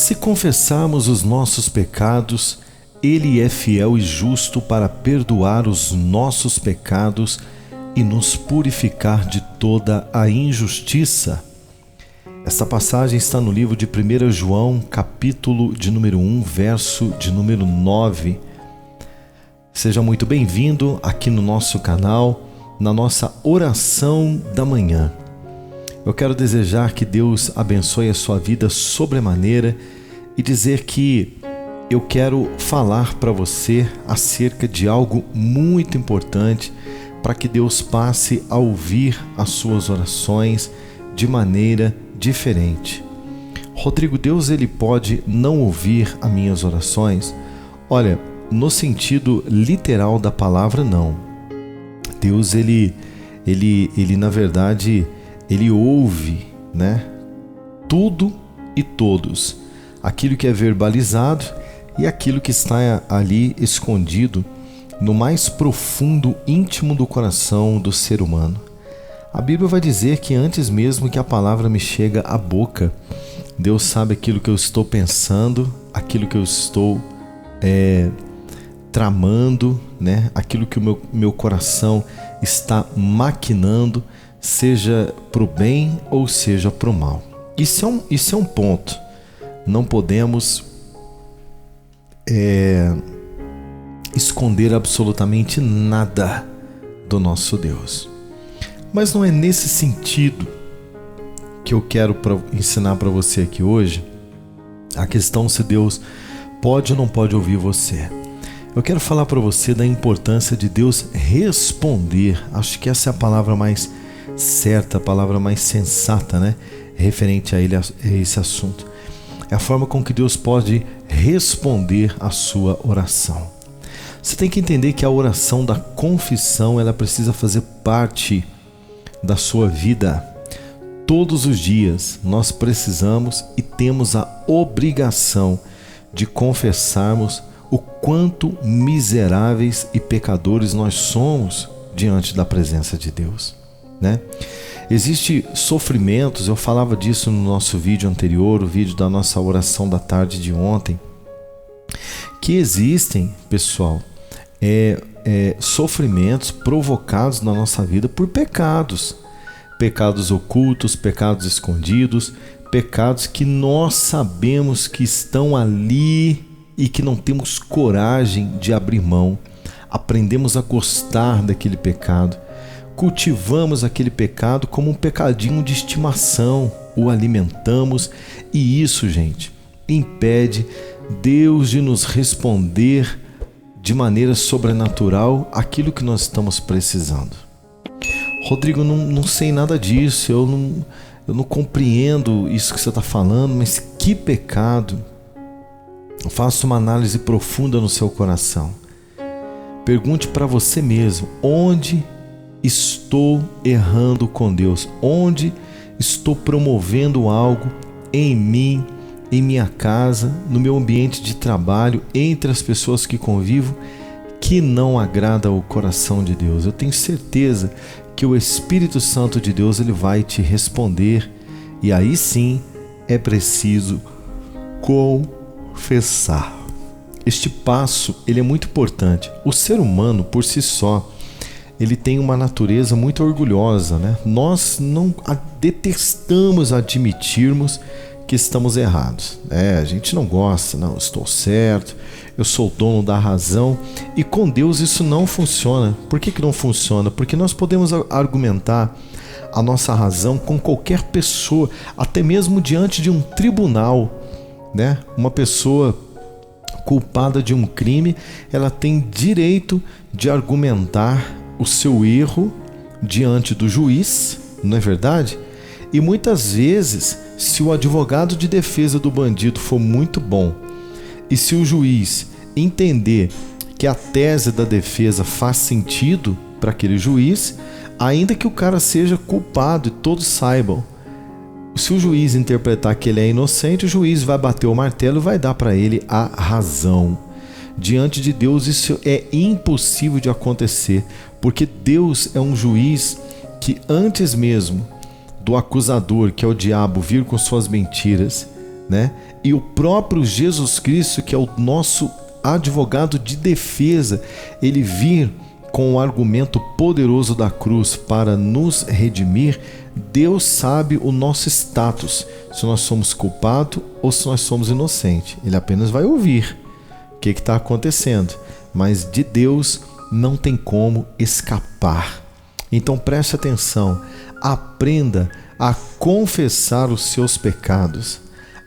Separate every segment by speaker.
Speaker 1: Se confessarmos os nossos pecados, Ele é fiel e justo para perdoar os nossos pecados e nos purificar de toda a injustiça. Esta passagem está no livro de 1 João, capítulo de número 1, verso de número 9. Seja muito bem-vindo aqui no nosso canal, na nossa oração da manhã. Eu quero desejar que Deus abençoe a sua vida sobremaneira e dizer que eu quero falar para você acerca de algo muito importante para que Deus passe a ouvir as suas orações de maneira diferente. Rodrigo, Deus ele pode não ouvir as minhas orações? Olha, no sentido literal da palavra, não. Deus ele na verdade, ele ouve, né? Tudo e todos, aquilo que é verbalizado e aquilo que está ali escondido no mais profundo íntimo do coração do ser humano. A Bíblia vai dizer que antes mesmo que a palavra me chega à boca, Deus sabe aquilo que eu estou pensando, aquilo que eu estou tramando, né? Aquilo que o meu coração está maquinando, seja para o bem ou seja para o mal. Isso é um ponto. Não podemos esconder absolutamente nada do nosso Deus. Mas não é nesse sentido que eu quero ensinar para você aqui hoje a questão se Deus pode ou não pode ouvir você. Eu quero falar para você da importância de Deus responder. Acho que essa é a palavra mais certa, a palavra mais sensata, né? Referente a esse assunto. É a forma com que Deus pode responder a sua oração. Você tem que entender que a oração da confissão, ela precisa fazer parte da sua vida. Todos os dias nós precisamos e temos a obrigação de confessarmos o quanto miseráveis e pecadores nós somos diante da presença de Deus, né? Existem sofrimentos, eu falava disso no nosso vídeo anterior, o vídeo da nossa oração da tarde de ontem, que existem, pessoal, sofrimentos provocados na nossa vida por pecados ocultos, pecados escondidos, pecados que nós sabemos que estão ali e que não temos coragem de abrir mão. Aprendemos a gostar daquele pecado, cultivamos aquele pecado como um pecadinho de estimação, o alimentamos e isso, gente, impede Deus de nos responder de maneira sobrenatural aquilo que nós estamos precisando. Rodrigo, não sei nada disso, eu não compreendo isso que você está falando, mas que pecado! Faça uma análise profunda no seu coração. Pergunte para você mesmo, onde estou errando com Deus? Onde estou promovendo algo em mim, em minha casa, no meu ambiente de trabalho, entre as pessoas que convivo, que não agrada ao coração de Deus? Eu tenho certeza que o Espírito Santo de Deus ele vai te responder e aí sim é preciso confessar. Este passo ele é muito importante. O ser humano por si só ele tem uma natureza muito orgulhosa, né? Nós não detestamos admitirmos que estamos errados. A gente não gosta, não, estou certo, eu sou o dono da razão. E com Deus isso não funciona. Por que não funciona? Porque nós podemos argumentar a nossa razão com qualquer pessoa, até mesmo diante de um tribunal, né? Uma pessoa culpada de um crime, ela tem direito de argumentar o seu erro diante do juiz, não é verdade? E muitas vezes, se o advogado de defesa do bandido for muito bom e se o juiz entender que a tese da defesa faz sentido para aquele juiz, ainda que o cara seja culpado e todos saibam, se o juiz interpretar que ele é inocente, o juiz vai bater o martelo e vai dar para ele a razão. Diante de Deus isso é impossível de acontecer, porque Deus é um juiz que antes mesmo do acusador, que é o diabo, vir com suas mentiras, né? E o próprio Jesus Cristo, que é o nosso advogado de defesa, ele vir com o argumento poderoso da cruz para nos redimir. Deus sabe o nosso status, se nós somos culpados ou se nós somos inocentes. Ele apenas vai ouvir o que está acontecendo, mas de Deus não tem como escapar. Então preste atenção, aprenda a confessar os seus pecados,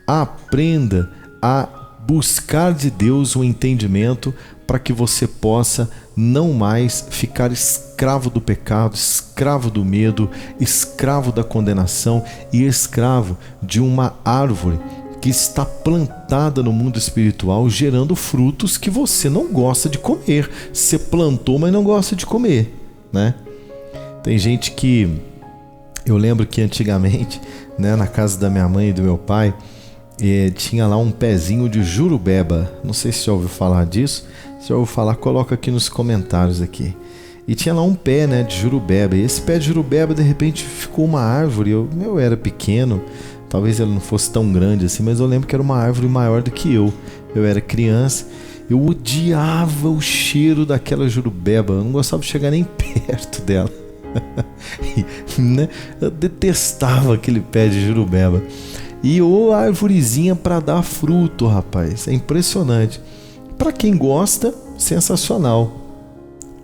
Speaker 1: aprenda a buscar de Deus o entendimento para que você possa não mais ficar escravo do pecado, escravo do medo, escravo da condenação e escravo de uma árvore que está plantada no mundo espiritual, gerando frutos que você não gosta de comer. Você plantou, mas não gosta de comer, né? Tem gente que... Eu lembro que antigamente, né, na casa da minha mãe e do meu pai, tinha lá um pezinho de jurubeba. Não sei se você já ouviu falar disso. Se já ouviu falar, coloca aqui nos comentários aqui. E tinha lá um pé, né, de jurubeba. E esse pé de jurubeba, de repente, ficou uma árvore. Eu era pequeno, talvez ela não fosse tão grande assim, mas eu lembro que era uma árvore maior do que eu. Eu era criança, eu odiava o cheiro daquela jurubeba. Eu não gostava de chegar nem perto dela. Né? Eu detestava aquele pé de jurubeba. E a arvorezinha para dar fruto, rapaz, é impressionante. Para quem gosta, sensacional,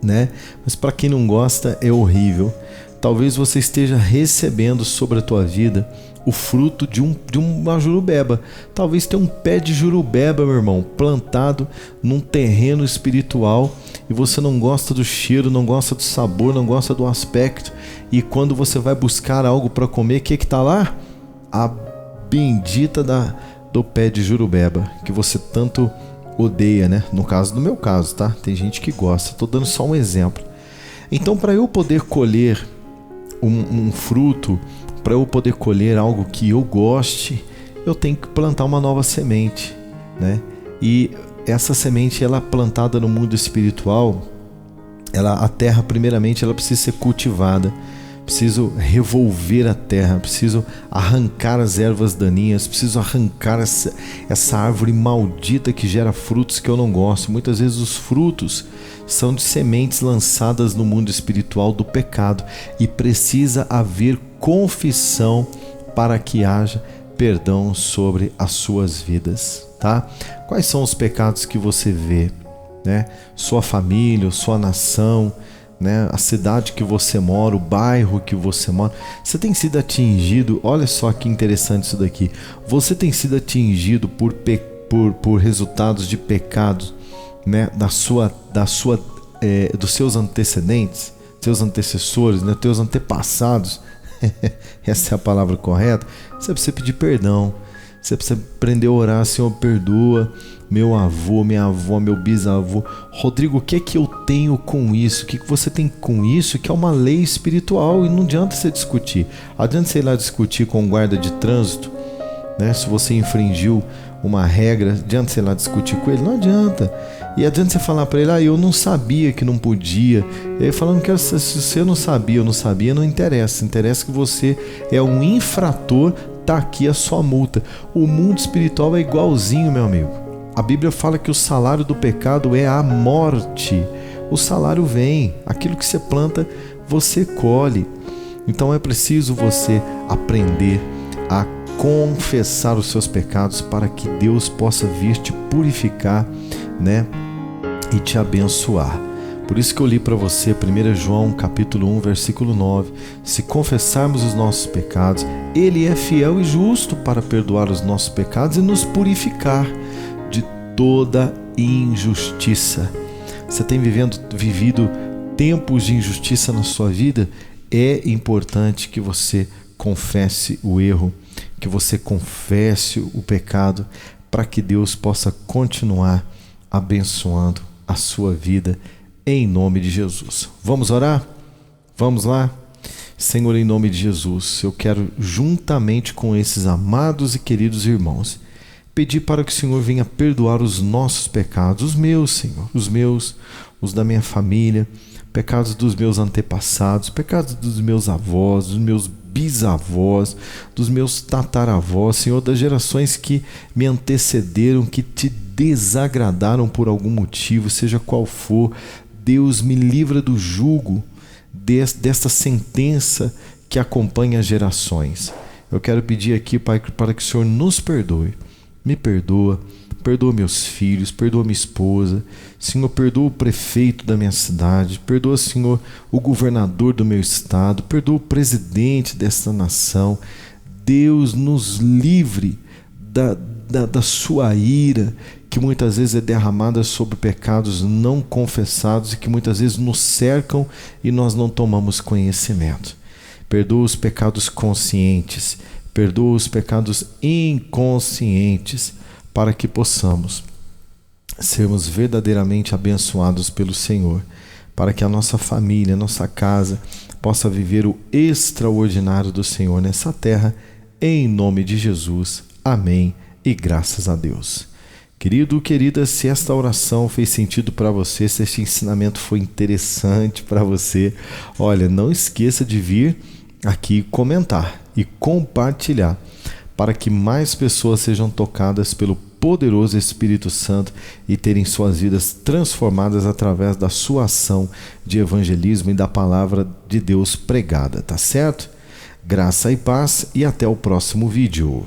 Speaker 1: né? Mas para quem não gosta, é horrível. Talvez você esteja recebendo sobre a tua vida o fruto de uma jurubeba. Talvez tenha um pé de jurubeba, meu irmão, plantado num terreno espiritual, e você não gosta do cheiro, não gosta do sabor, não gosta do aspecto. E quando você vai buscar algo para comer, o que está lá? A bendita do pé de jurubeba, que você tanto odeia, né? No caso do meu caso, tá? Tem gente que gosta, tô dando só um exemplo. Então, para eu poder colher um fruto, para eu poder colher algo que eu goste, eu tenho que plantar uma nova semente, né? E essa semente, ela plantada no mundo espiritual, a terra, primeiramente, ela precisa ser cultivada. Preciso revolver a terra, preciso arrancar as ervas daninhas, preciso arrancar essa árvore maldita que gera frutos que eu não gosto. Muitas vezes os frutos são de sementes lançadas no mundo espiritual do pecado, e precisa haver confissão para que haja perdão sobre as suas vidas, tá? Quais são os pecados que você vê, né? Sua família, sua nação, né? A cidade que você mora, o bairro que você mora. Você tem sido atingido, olha só que interessante isso daqui, você tem sido atingido por resultados de pecados, né? Dos seus antecedentes, seus antecessores, né? Teus antepassados. Essa é a palavra correta. Você precisa pedir perdão, você precisa aprender a orar: Senhor, perdoa meu avô, minha avó, meu bisavô. Rodrigo, o que é que eu tenho com isso? O que você tem com isso? Que é uma lei espiritual, e não adianta você discutir. Adianta você ir lá discutir com um guarda de trânsito, né? Se você infringiu uma regra, adianta você ir lá discutir com ele? Não adianta. E adianta você falar para ele: eu não sabia que não podia. Ele falando que se você não sabia ou não sabia, não interessa. Interessa que você é um infrator, tá aqui a sua multa. O mundo espiritual é igualzinho, meu amigo. A Bíblia fala que o salário do pecado é a morte. O salário vem, aquilo que você planta, você colhe. Então é preciso você aprender a confessar os seus pecados para que Deus possa vir te purificar, né? E te abençoar. Por isso que eu li para você 1 João capítulo 1, versículo 9. Se confessarmos os nossos pecados, Ele é fiel e justo para perdoar os nossos pecados e nos purificar de toda injustiça. Você tem vivido tempos de injustiça na sua vida? É importante que você confesse o erro, que você confesse o pecado, para que Deus possa continuar abençoando a sua vida, em nome de Jesus. Vamos orar? Vamos lá? Senhor, em nome de Jesus, eu quero, juntamente com esses amados e queridos irmãos, pedir para que o Senhor venha perdoar os nossos pecados, os meus, Senhor, os meus, os da minha família, pecados dos meus antepassados, pecados dos meus avós, dos meus bisavós, dos meus tataravós, Senhor, das gerações que me antecederam, que te desagradaram por algum motivo, seja qual for. Deus, me livra do jugo desta sentença que acompanha as gerações. Eu quero pedir aqui, Pai, para que o Senhor nos perdoe. Me perdoa meus filhos, perdoa minha esposa, Senhor, perdoa o prefeito da minha cidade, perdoa, Senhor, o governador do meu estado, perdoa o presidente desta nação. Deus, nos livre da sua ira, que muitas vezes é derramada sobre pecados não confessados e que muitas vezes nos cercam e nós não tomamos conhecimento. Perdoa os pecados conscientes, perdoa os pecados inconscientes, para que possamos sermos verdadeiramente abençoados pelo Senhor, para que a nossa família, a nossa casa possa viver o extraordinário do Senhor nessa terra, em nome de Jesus. Amém e graças a Deus. Querido, querida, se esta oração fez sentido para você, se este ensinamento foi interessante para você, olha, não esqueça de vir aqui comentar e compartilhar, para que mais pessoas sejam tocadas pelo poderoso Espírito Santo e terem suas vidas transformadas através da sua ação de evangelismo e da palavra de Deus pregada, tá certo? Graça e paz e até o próximo vídeo.